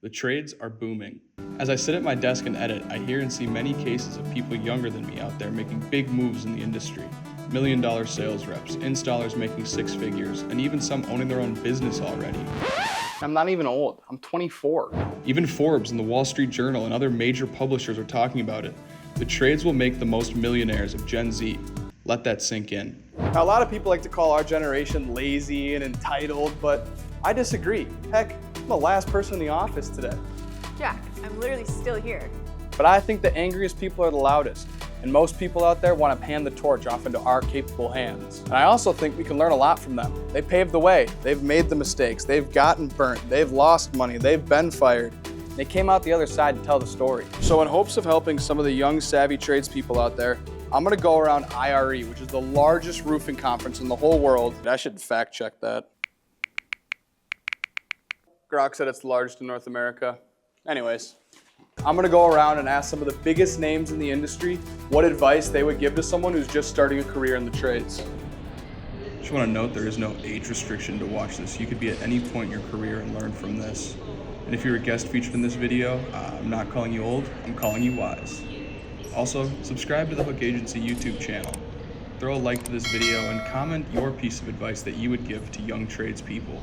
The trades are booming. As I sit at my desk and edit, I hear and see many cases of people younger than me out there making big moves in the industry. $1 million sales reps, installers making six figures, and even some owning their own business already. I'm not even old, I'm 24. Even Forbes and the Wall Street Journal and other major publishers are talking about it. The trades will make the most millionaires of Gen Z. Let that sink in. Now, a lot of people like to call our generation lazy and entitled, but I disagree. Heck, I'm the last person in the office today. Jack, I'm literally still here. But I think the angriest people are the loudest, and most people out there want to hand the torch off into our capable hands. And I also think we can learn a lot from them. They paved the way, they've made the mistakes, they've gotten burnt, they've lost money, they've been fired. They came out the other side to tell the story. So in hopes of helping some of the young, savvy tradespeople out there, I'm gonna go around IRE, which is the largest roofing conference in the whole world. I should fact check that. Grok said it's the largest in North America. Anyways, I'm gonna go around and ask some of the biggest names in the industry what advice they would give to someone who's just starting a career in the trades. Just want to note there is no age restriction to watch this. You could be at any point in your career and learn from this. And if you're a guest featured in this video, I'm not calling you old, I'm calling you wise. Also, subscribe to the Hook Agency YouTube channel. Throw a like to this video and comment your piece of advice that you would give to young tradespeople.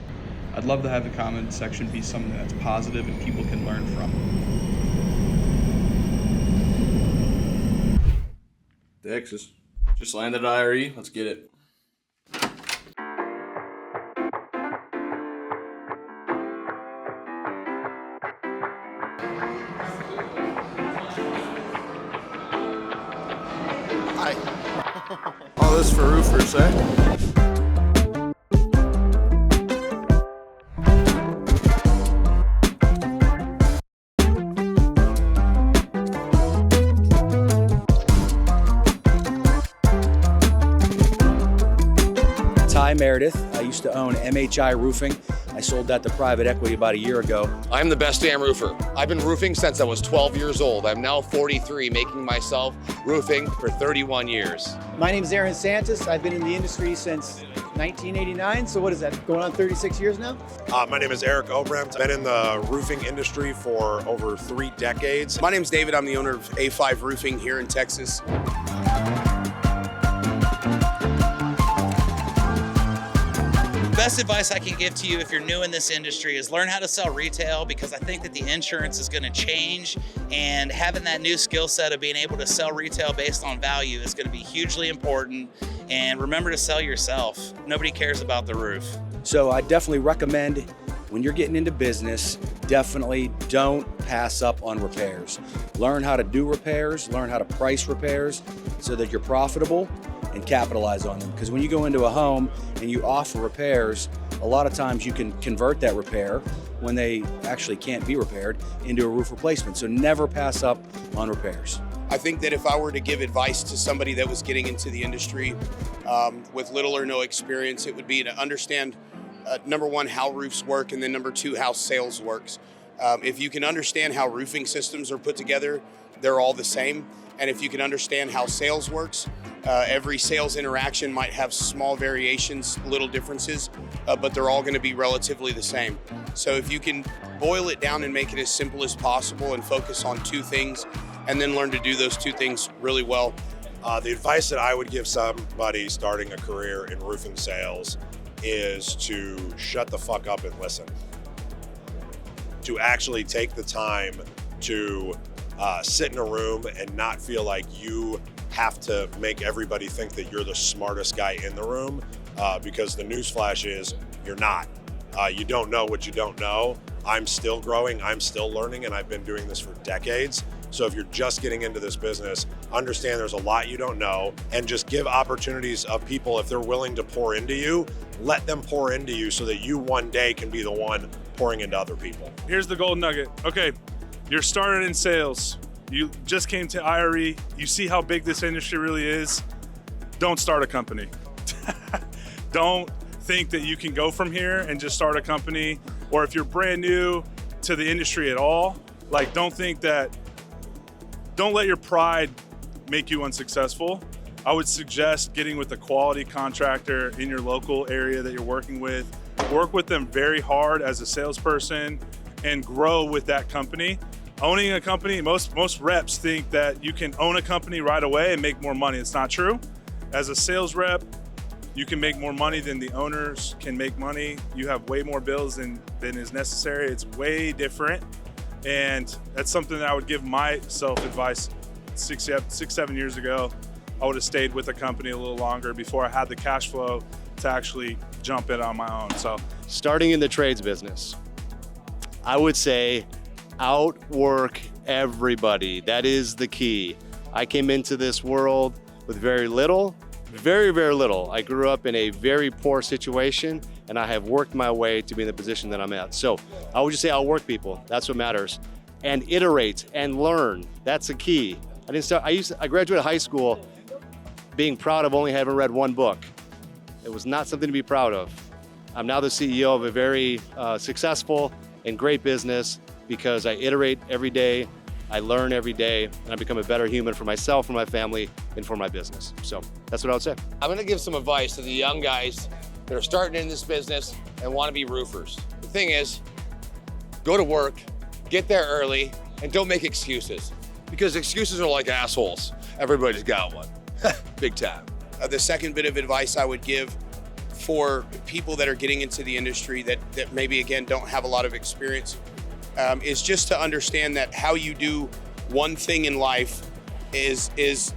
I'd love to have the comment section be something that's positive and people can learn from. Texas. Just landed at IRE, let's get it. Hi. All this for roofers, eh? Hi, Meredith. I used to own MHI Roofing. I sold that to private equity about a year ago. I'm the best damn roofer. I've been roofing since I was 12 years old. I'm now 43, making myself roofing for 31 years. My name is Aaron Santos. I've been in the industry since 1989. So what is that, going on 36 years now? My name is Eric Oberembt. Been in the roofing industry for over 3 decades. My name is David. I'm the owner of A5 Roofing here in Texas. Best advice I can give to you if you're new in this industry is learn how to sell retail, because I think that the insurance is going to change, and having that new skill set of being able to sell retail based on value is going to be hugely important. And remember to sell yourself. Nobody cares about the roof. So I definitely recommend when you're getting into business, definitely don't pass up on repairs. Learn how to do repairs, learn how to price repairs so that you're profitable and capitalize on them. Because when you go into a home and you offer repairs, a lot of times you can convert that repair when they actually can't be repaired into a roof replacement. So never pass up on repairs. I think that if I were to give advice to somebody that was getting into the industry with little or no experience, it would be to understand, number one, how roofs work, and then number two, how sales works. If you can understand how roofing systems are put together, they're all the same. And if you can understand how sales works, every sales interaction might have small variations, little differences, but they're all going to be relatively the same. So if you can boil it down and make it as simple as possible and focus on 2 things, and then learn to do those 2 things really well. The advice that I would give somebody starting a career in roofing sales is to shut the fuck up and listen. To actually take the time to sit in a room and not feel like you have to make everybody think that you're the smartest guy in the room, because the newsflash is you're not. You don't know what you don't know. I'm still growing, I'm still learning, and I've been doing this for decades. So if you're just getting into this business, understand there's a lot you don't know, and just give opportunities of people. If they're willing to pour into you, let them pour into you so that you one day can be the one pouring into other people. Here's the gold nugget. Okay, you're started in sales. You just came to IRE. You see how big this industry really is. Don't start a company. Don't think that you can go from here and just start a company. Or if you're brand new to the industry at all, like don't let your pride make you unsuccessful. I would suggest getting with a quality contractor in your local area that you're working with. Work with them very hard as a salesperson. and grow with that company. Owning a company, most reps think that you can own a company right away and make more money. It's not true. As a sales rep, you can make more money than the owners can make money. You have way more bills than is necessary. It's way different. And that's something that I would give myself advice 6-7 years ago. I would have stayed with the company a little longer before I had the cash flow to actually jump in on my own. So starting in the trades business, I would say outwork everybody. That is the key. I came into this world with very little, very little. I grew up in a very poor situation, and I have worked my way to be in the position that I'm at. So I would just say outwork people. That's what matters. And iterate and learn. That's the key. I graduated high school being proud of only having read one book. It was not something to be proud of. I'm now the CEO of a very successful and great business because I iterate every day, I learn every day, and I become a better human for myself, for my family, and for my business. So that's what I would say. I'm gonna give some advice to the young guys that are starting in this business and wanna be roofers. The thing is, go to work, get there early, and don't make excuses. Because excuses are like assholes. Everybody's got one, big time. The second bit of advice I would give for people that are getting into the industry that maybe, again, don't have a lot of experience is just to understand that how you do one thing in life is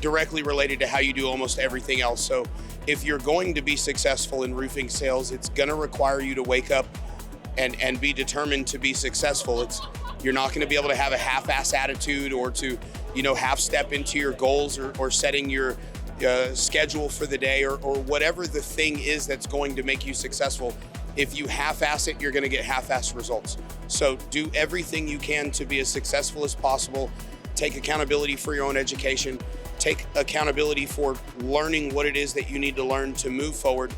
directly related to how you do almost everything else. So if you're going to be successful in roofing sales, it's gonna require you to wake up and be determined to be successful. You're not gonna be able to have a half-ass attitude or to half step into your goals or setting your schedule for the day or whatever the thing is that's going to make you successful. If you half-ass it, you're gonna get half-ass results. So do everything you can to be as successful as possible. Take accountability for your own education. Take accountability for learning what it is that you need to learn to move forward,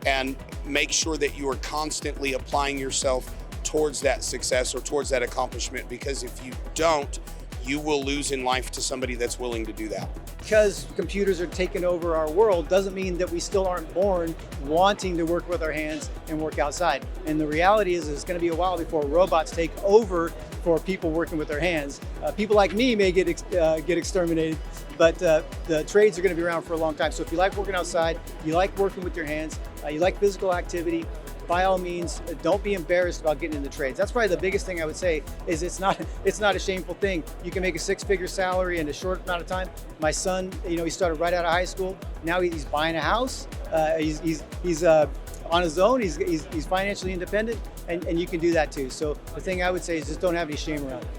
and make sure that you are constantly applying yourself towards that success or towards that accomplishment, because if you don't, you will lose in life to somebody that's willing to do that. Because computers are taking over our world doesn't mean that we still aren't born wanting to work with our hands and work outside. And the reality is it's going to be a while before robots take over for people working with their hands. People like me may get exterminated, but the trades are going to be around for a long time. So if you like working outside, you like working with your hands, you like physical activity, by all means, don't be embarrassed about getting into trades. That's probably the biggest thing I would say is it's not a shameful thing. You can make a 6-figure salary in a short amount of time. My son, he started right out of high school. Now he's buying a house. He's on his own. He's financially independent, and you can do that too. So the thing I would say is just don't have any shame around it.